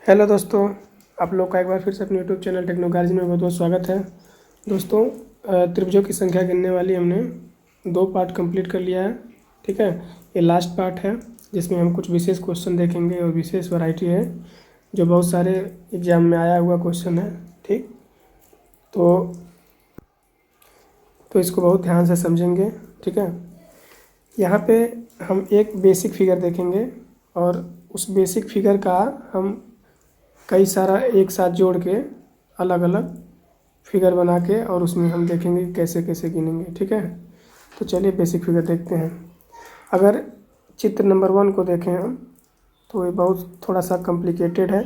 Hello दोस्तों, आप लोग का एक बार फिर से अपने यूट्यूब चैनल टेक्नो गार्जियन में बहुत बहुत स्वागत है। दोस्तों, त्रिभुजों की संख्या गिनने वाली हमने 2 पार्ट कंप्लीट कर लिया है। ठीक है, ये लास्ट पार्ट है जिसमें हम कुछ विशेष क्वेश्चन देखेंगे और विशेष वैरायटी है जो बहुत सारे एग्जाम में आया हुआ क्वेश्चन है। ठीक, तो इसको बहुत ध्यान से समझेंगे। ठीक है, यहाँ पे हम एक बेसिक फिगर देखेंगे और उस बेसिक फिगर का हम कई सारा एक साथ जोड़ के अलग अलग फिगर बना के और उसमें हम देखेंगे कैसे कैसे गिनेंगे। ठीक है, तो चलिए बेसिक फिगर देखते हैं। अगर चित्र नंबर 1 को देखें हम, तो ये बहुत थोड़ा सा कॉम्प्लिकेटेड है।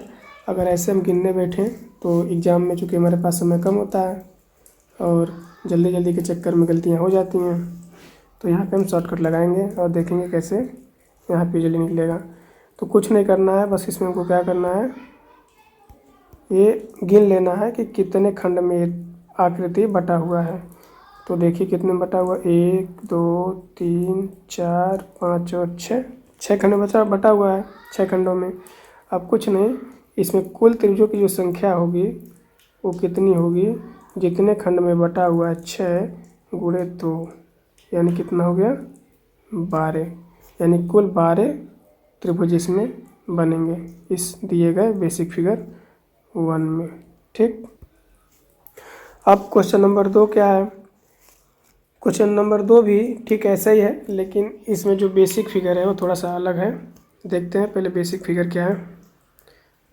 अगर ऐसे हम गिनने बैठें तो एग्ज़ाम में चूँकि हमारे पास समय कम होता है और जल्दी जल्दी के चक्कर में गलतियाँ हो जाती हैं, तो यहाँ पे हम शॉर्टकट लगाएंगे और देखेंगे कैसे यहाँ पे यूजली निकलेगा। तो कुछ नहीं करना है, बस इसमें हमको क्या करना है, ये गिन लेना है कि कितने खंड में आकृति बटा हुआ है। तो देखिए कितने में बटा हुआ, 1 2 3 4 5 और 6 खंड बटा हुआ है, 6 खंडों में। अब कुछ नहीं, इसमें कुल त्रिभुजों की जो संख्या होगी वो कितनी होगी, जितने खंड में बटा हुआ है 6 गुणे 2, यानी कितना हो गया 12, यानी कुल 12 त्रिभुज इसमें बनेंगे इस दिए गए बेसिक फिगर 1 में। ठीक, अब क्वेश्चन नंबर 2 क्या है। क्वेश्चन नंबर 2 भी ठीक ऐसा ही है, लेकिन इसमें जो बेसिक फिगर है वो थोड़ा सा अलग है। देखते हैं पहले बेसिक फिगर क्या है।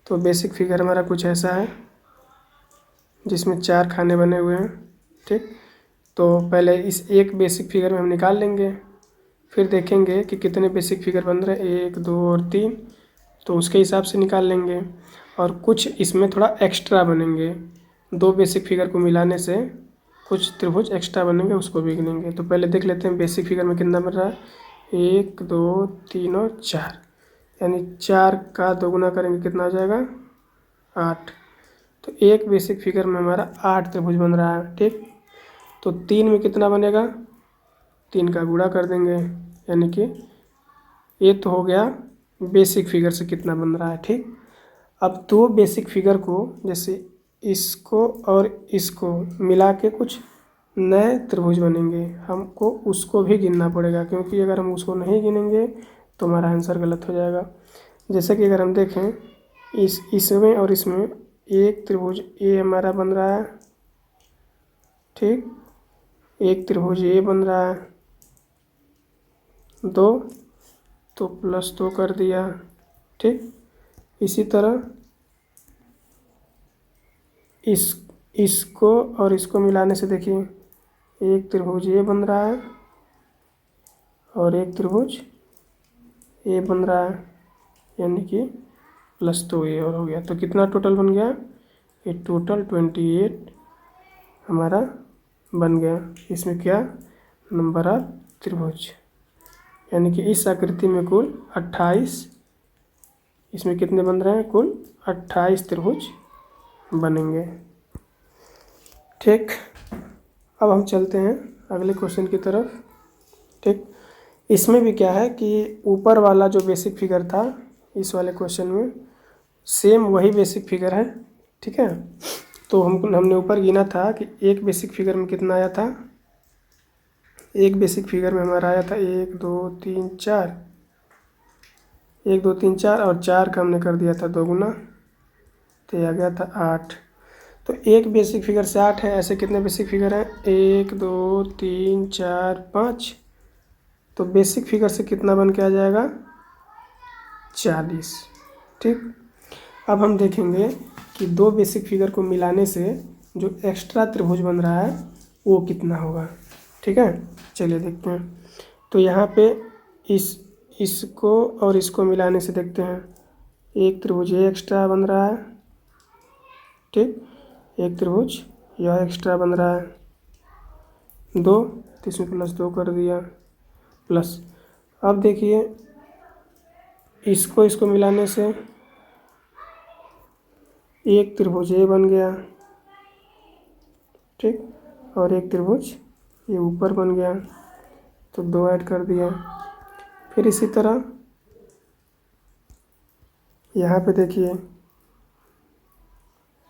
तो बेसिक फिगर हमारा कुछ ऐसा है जिसमें 4 खाने बने हुए हैं। ठीक, तो पहले इस एक बेसिक फिगर में हम निकाल लेंगे, फिर देखेंगे कि कितने बेसिक फिगर बन रहे हैं, 1 2 और 3, तो उसके हिसाब से निकाल लेंगे। और कुछ इसमें थोड़ा एक्स्ट्रा बनेंगे, 2 बेसिक फिगर को मिलाने से कुछ त्रिभुज एक्स्ट्रा बनेंगे, उसको भी गिनेंगे। तो पहले देख लेते हैं बेसिक फिगर में कितना बन रहा है, 1 2 3 और 4, यानी 4 का 2 गुना करेंगे कितना हो जाएगा 8। तो एक बेसिक फिगर में हमारा 8 त्रिभुज बन रहा है। ठीक, तो 3 में कितना बनेगा, 3 का गुणा कर देंगे, यानी कि ये तो हो गया बेसिक फिगर से कितना बन रहा है। ठीक, अब 2 बेसिक फिगर को, जैसे इसको और इसको मिला के कुछ नए त्रिभुज बनेंगे, हमको उसको भी गिनना पड़ेगा, क्योंकि अगर हम उसको नहीं गिनेंगे तो हमारा आंसर गलत हो जाएगा। जैसे कि अगर हम देखें इसमें और इसमें एक त्रिभुज ए हमारा बन रहा है। ठीक, एक त्रिभुज ए बन रहा है 2, तो +2 कर दिया। ठीक, इसी तरह इसको और इसको मिलाने से देखिए एक त्रिभुज ए बन रहा है और एक त्रिभुज ए बन रहा है, यानी कि +2 ए और हो गया। तो कितना टोटल बन गया, ये टोटल 28 हमारा बन गया। इसमें क्या, नंबर ऑफ त्रिभुज, यानी कि इस आकृति में कुल 28, इसमें कितने बन रहे हैं, कुल 28 त्रिभुज बनेंगे। ठीक, अब हम चलते हैं अगले क्वेश्चन की तरफ। ठीक, इसमें भी क्या है कि ऊपर वाला जो बेसिक फिगर था इस वाले क्वेश्चन में सेम वही बेसिक फिगर है। ठीक है, तो हमने ऊपर गिना था कि एक बेसिक फिगर में कितना आया था, एक बेसिक फिगर में हमारा आया था 1 2 3 4, 1 2 3 4 और 4 का हमने कर दिया था 2 गुना, तो ये आ गया था 8। तो एक बेसिक फिगर से 8 है, ऐसे कितने बेसिक फिगर हैं, 1 2 3 4 5, तो बेसिक फिगर से कितना बन के आ जाएगा 40। ठीक, अब हम देखेंगे कि 2 बेसिक फिगर को मिलाने से जो एक्स्ट्रा त्रिभुज बन रहा है वो कितना होगा। ठीक है, चलिए देखते हैं। तो यहाँ पे इसको और इसको मिलाने से देखते हैं, एक त्रिभुज ये एक्स्ट्रा बन रहा है। ठीक, एक त्रिभुज यह एक्स्ट्रा बन रहा है 2, तो इसमें +2 कर दिया प्लस। अब देखिए इसको मिलाने से एक त्रिभुज ये बन गया। ठीक, और एक त्रिभुज ये ऊपर बन गया, तो 2 ऐड कर दिया। फिर इसी तरह यहाँ पे देखिए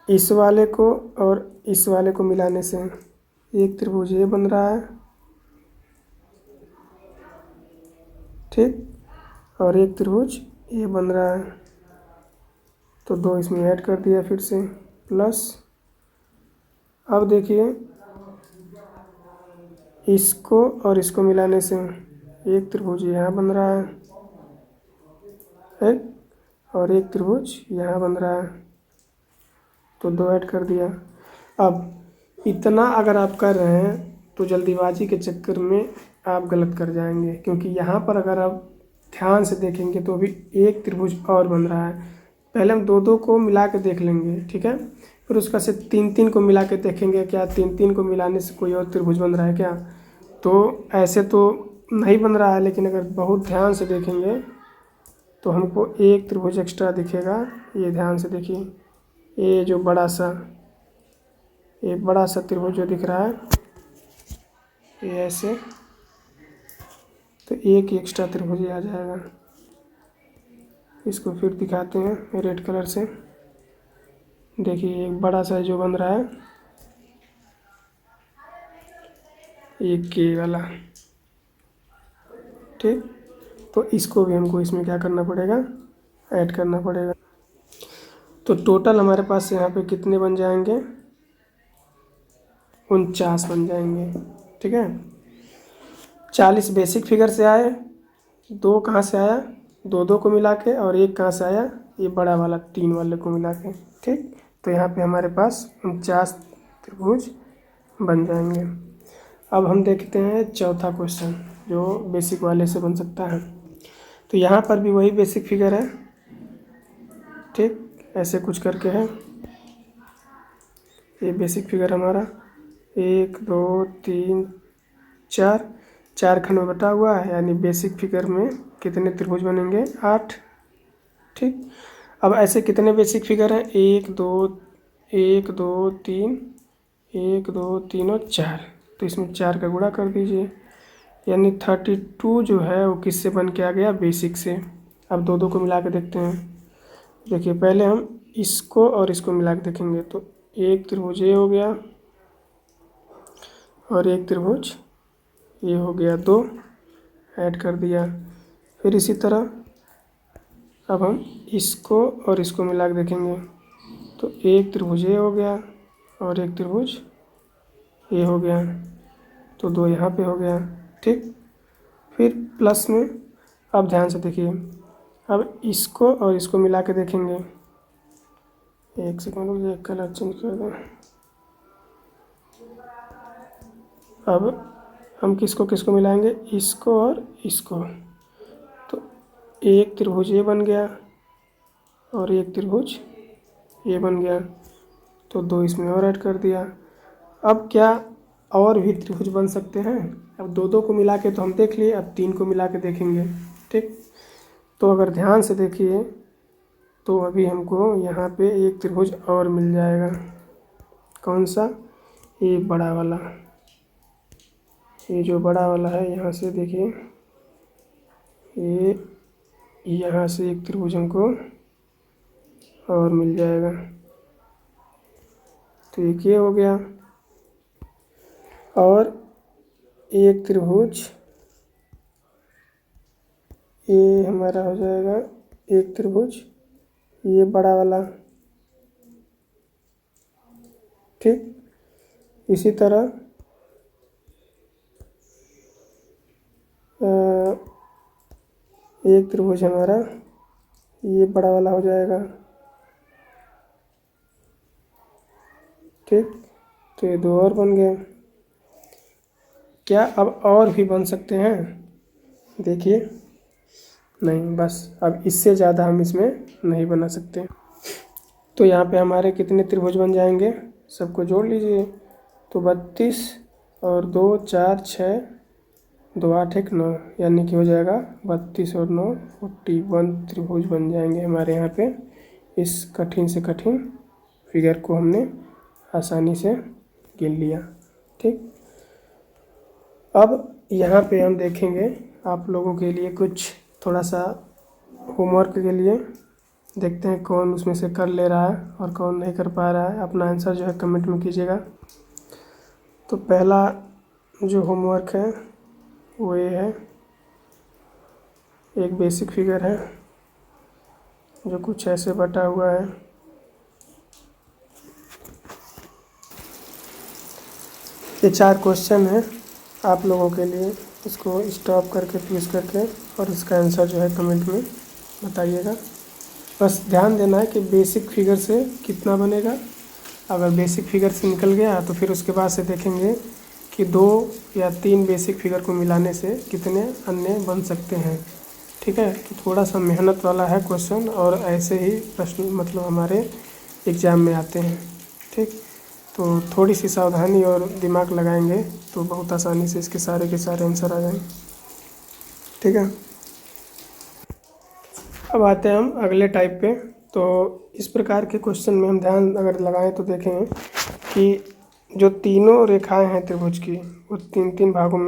इस वाले को और इस वाले को मिलाने से एक त्रिभुज ये बन रहा है, ठीक, और एक त्रिभुज ये बन रहा है। तो 2 इसमें ऐड कर दिया फिर से, प्लस अब देखिए इसको और इसको मिलाने से एक त्रिभुज यहाँ बन रहा है, और एक त्रिभुज यहाँ बन रहा है। तो 2 ऐड कर दिया। अब इतना अगर आप कर रहे हैं तो जल्दीबाजी के चक्कर में आप गलत कर जाएंगे, क्योंकि यहाँ पर अगर आप ध्यान से देखेंगे तो अभी एक त्रिभुज और बन रहा है। पहले हम 2-2 को मिला के देख लेंगे, ठीक है, फिर उसका से 3-3 को मिला के देखेंगे क्या 3-3 को मिलाने से कोई और त्रिभुज बन रहा है क्या। तो ऐसे तो नहीं बन रहा है, लेकिन अगर बहुत ध्यान से देखेंगे तो हमको एक त्रिभुज एक्स्ट्रा दिखेगा। ये ध्यान से देखिए, ये जो बड़ा सा त्रिभुज जो दिख रहा है ये ऐसे, तो एक एक्स्ट्रा त्रिभुज आ जाएगा। इसको फिर दिखाते हैं रेड कलर से। देखिए एक बड़ा सा जो बन रहा है, एक के वाला, ठीक। तो इसको भी हमको इसमें क्या करना पड़ेगा, ऐड करना पड़ेगा। तो टोटल हमारे पास यहाँ पे कितने बन जाएंगे, 49 बन जाएंगे, ठीक है। 40 बेसिक फिगर से आए, 2 कहाँ से आया, 2-2 को मिला के, और 1 कहाँ से आया, ये बड़ा वाला 3 वाले को मिला के, ठीक। तो यहाँ पे हमारे पास 49 त्रिभुज बन जाएंगे। अब हम देखते हैं चौथा क्वेश्चन जो बेसिक वाले से बन सकता है। तो यहाँ पर भी वही बेसिक फिगर है, ठीक, ऐसे कुछ करके है। ये बेसिक फिगर हमारा 1 2 3 4 खंड में बटा हुआ है, यानी बेसिक फिगर में कितने त्रिभुज बनेंगे, 8, ठीक। अब ऐसे कितने बेसिक फिगर हैं, 1 2 1 2 3 1 2 3 और 4। तो इसमें 4 का गुणा कर दीजिए, यानी 32 जो है वो किससे बन के आ गया, बेसिक से। अब 2-2 को मिला के देखते हैं। देखिए पहले हम इसको और इसको मिला के देखेंगे। तो एक त्रिभुज ये हो गया और एक त्रिभुज ये हो गया, 2 ऐड कर दिया। फिर इसी तरह अब हम इसको और इसको मिला के देखेंगे। तो एक त्रिभुज ये हो गया और एक त्रिभुज ये हो गया, तो 2 यहाँ पे हो गया, ठीक। फिर प्लस में अब ध्यान से देखिए, अब इसको और इसको मिला के देखेंगे। एक सेकंड रुकिए, कलर चेंज कर दें। अब हम किसको किसको मिलाएंगे, इसको और इसको। तो एक त्रिभुज ये बन गया और एक त्रिभुज ये बन गया, तो 2 इसमें और ऐड कर दिया। अब क्या और भी त्रिभुज बन सकते हैं। अब 2-2 को मिला के तो हम देख लिए, अब 3 को मिला के देखेंगे, ठीक। तो अगर ध्यान से देखिए तो अभी हमको यहाँ पे एक त्रिभुज और मिल जाएगा। कौन सा, ये बड़ा वाला, ये जो बड़ा वाला है, यहाँ से देखिए ये यहाँ से एक त्रिभुज हमको और मिल जाएगा। तो एक ये हो गया और एक त्रिभुज ये हमारा हो जाएगा, एक त्रिभुज ये बड़ा वाला, ठीक। इसी तरह एक त्रिभुज हमारा ये बड़ा वाला हो जाएगा, ठीक। तो ये 2 और बन गए। क्या अब और भी बन सकते हैं, देखिए नहीं, बस अब इससे ज़्यादा हम इसमें नहीं बना सकते। तो यहाँ पे हमारे कितने त्रिभुज बन जाएंगे, सबको जोड़ लीजिए। तो 32 और 2 4 6 2 8 1 9, यानी कि हो जाएगा 32 और 9 41 त्रिभुज बन जाएंगे हमारे यहाँ पे। इस कठिन से कठिन फिगर को हमने आसानी से गिन लिया, ठीक। अब यहाँ पे हम देखेंगे आप लोगों के लिए कुछ थोड़ा सा होमवर्क के लिए। देखते हैं कौन उसमें से कर ले रहा है और कौन नहीं कर पा रहा है। अपना आंसर जो है कमेंट में कीजिएगा। तो पहला जो होमवर्क है वो ये है, एक बेसिक फिगर है जो कुछ ऐसे बटा हुआ है। ये 4 क्वेश्चन है आप लोगों के लिए, इसको स्टॉप करके क्विज करके और इसका आंसर जो है कमेंट में बताइएगा। बस ध्यान देना है कि बेसिक फिगर से कितना बनेगा। अगर बेसिक फिगर से निकल गया तो फिर उसके बाद से देखेंगे कि 2 या 3 बेसिक फिगर को मिलाने से कितने अन्य बन सकते हैं। ठीक है, तो थोड़ा सा मेहनत वाला है क्वेश्चन और ऐसे ही प्रश्न मतलब हमारे एग्ज़ाम में आते हैं। ठीक, तो थोड़ी सी सावधानी और दिमाग लगाएंगे तो बहुत आसानी से इसके सारे के सारे आंसर आ जाएंगे। ठीक है, अब आते हैं हम अगले टाइप पे। तो इस प्रकार के क्वेश्चन में हम ध्यान अगर लगाएं तो देखें कि जो तीनों रेखाएं हैं त्रिभुज की वो 3-3 भागों में